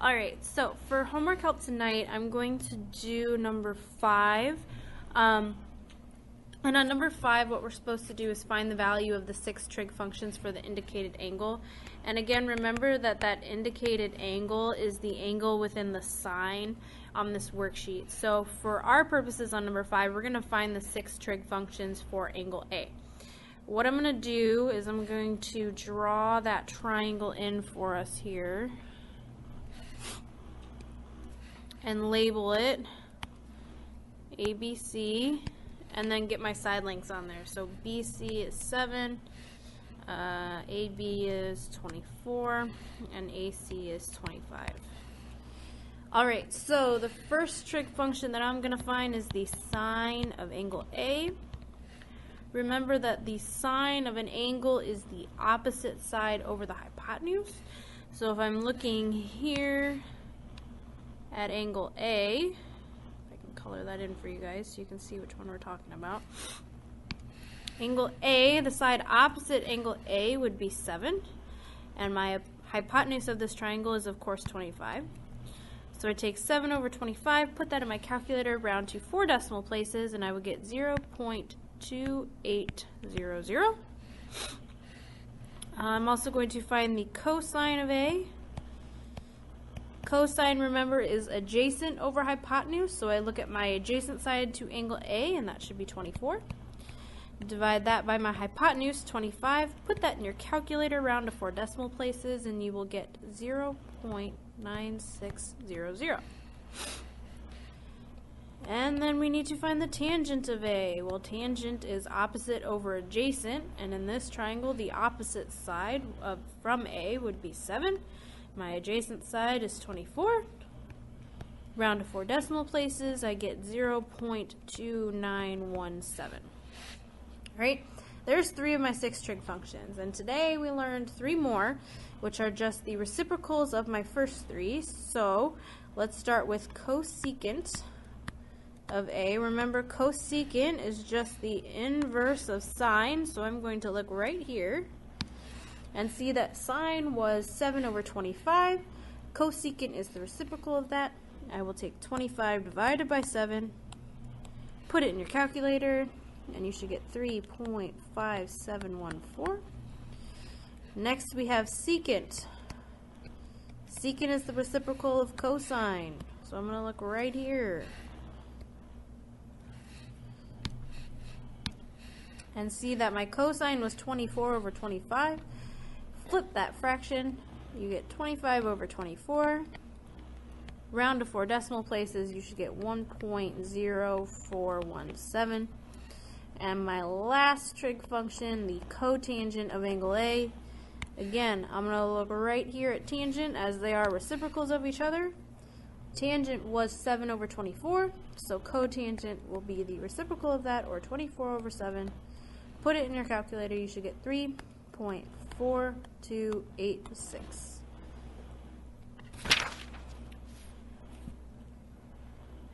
Alright, so for homework help tonight, I'm going to do number 5. And on number 5, what we're supposed to do is find the value of the 6 trig functions for the indicated angle. And again, remember that that indicated angle is the angle within the sign on this worksheet. So for our purposes on number 5, we're going to find the 6 trig functions for angle A. What I'm going to do is I'm going to draw that triangle in for us here and label it ABC, and then get my side lengths on there. So BC is 7, AB is 24, and AC is 25. Alright, so the first trig function that I'm going to find is the sine of angle A. Remember that the sine of an angle is the opposite side over the hypotenuse. So if I'm looking here at angle A, I can color that in for you guys so you can see which one we're talking about. Angle A, the side opposite angle A would be 7, and my hypotenuse of this triangle is of course 25. So I take 7 over 25, put that in my calculator, round to 4 decimal places, and I would get 0.2800. I'm also going to find the cosine of A. Cosine, remember, is adjacent over hypotenuse, so I look at my adjacent side to angle A, and that should be 24. Divide that by my hypotenuse, 25. Put that in your calculator, round to 4 decimal places, and you will get 0.9600. And then we need to find the tangent of A. Well, tangent is opposite over adjacent, and in this triangle, the opposite side from A would be 7. My adjacent side is 24. Round to 4 decimal places, I get 0.2917. Right? There's 3 of my 6 trig functions, and today we learned 3 more, which are just the reciprocals of my first 3. So let's start with cosecant of A. Remember, cosecant is just the inverse of sine, so I'm going to look right here and see that sine was 7 over 25. Cosecant is the reciprocal of that. I will take 25 divided by 7, put it in your calculator, and you should get 3.5714. Next we have secant. Secant is the reciprocal of cosine, so I'm going to look right here and see that my cosine was 24 over 25. Flip that fraction, you get 25 over 24. Round to 4 decimal places, you should get 1.0417. And my last trig function, the cotangent of angle A. Again, I'm going to look right here at tangent as they are reciprocals of each other. Tangent was 7 over 24, so cotangent will be the reciprocal of that, or 24 over 7. Put it in your calculator, you should get 3.4286.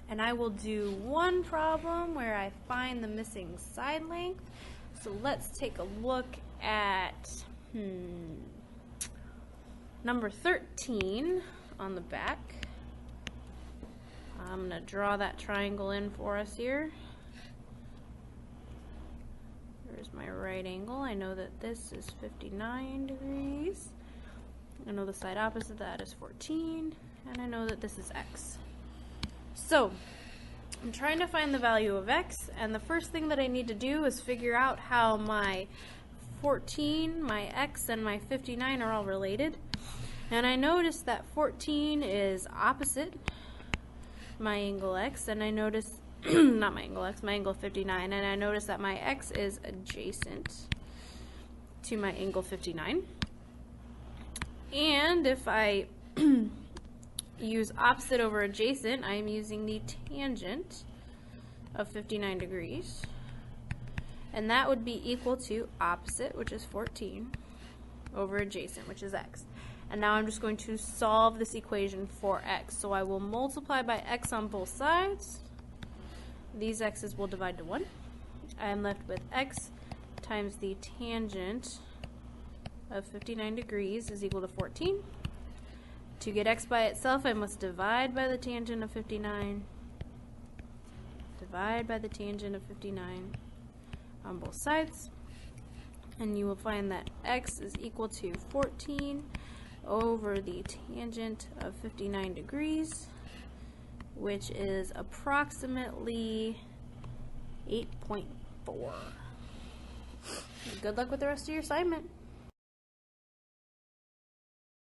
And I will do one problem where I find the missing side length. So let's take a look at number 13 on the back. I'm going to draw that triangle in for us here. There's my right angle. I know that this is 59 degrees. I know the side opposite of that is 14. And I know that this is x. So, I'm trying to find the value of x, and the first thing that I need to do is figure out how my 14, my x, and my 59 are all related. And I noticed that 14 is opposite my angle x, and I noticed, not my angle x, my angle 59, and I noticed that my x is adjacent to my angle 59. And if I use opposite over adjacent, I'm using the tangent of 59 degrees, and that would be equal to opposite, which is 14, over adjacent, which is x. And now I'm just going to solve this equation for x. So I will multiply by x on both sides. These x's will divide to 1. I am left with x times the tangent of 59 degrees is equal to 14. To get x by itself, I must divide by the tangent of 59. Divide by the tangent of 59 on both sides. And you will find that x is equal to 14 over the tangent of 59 degrees, which is approximately 8.4. Good luck with the rest of your assignment.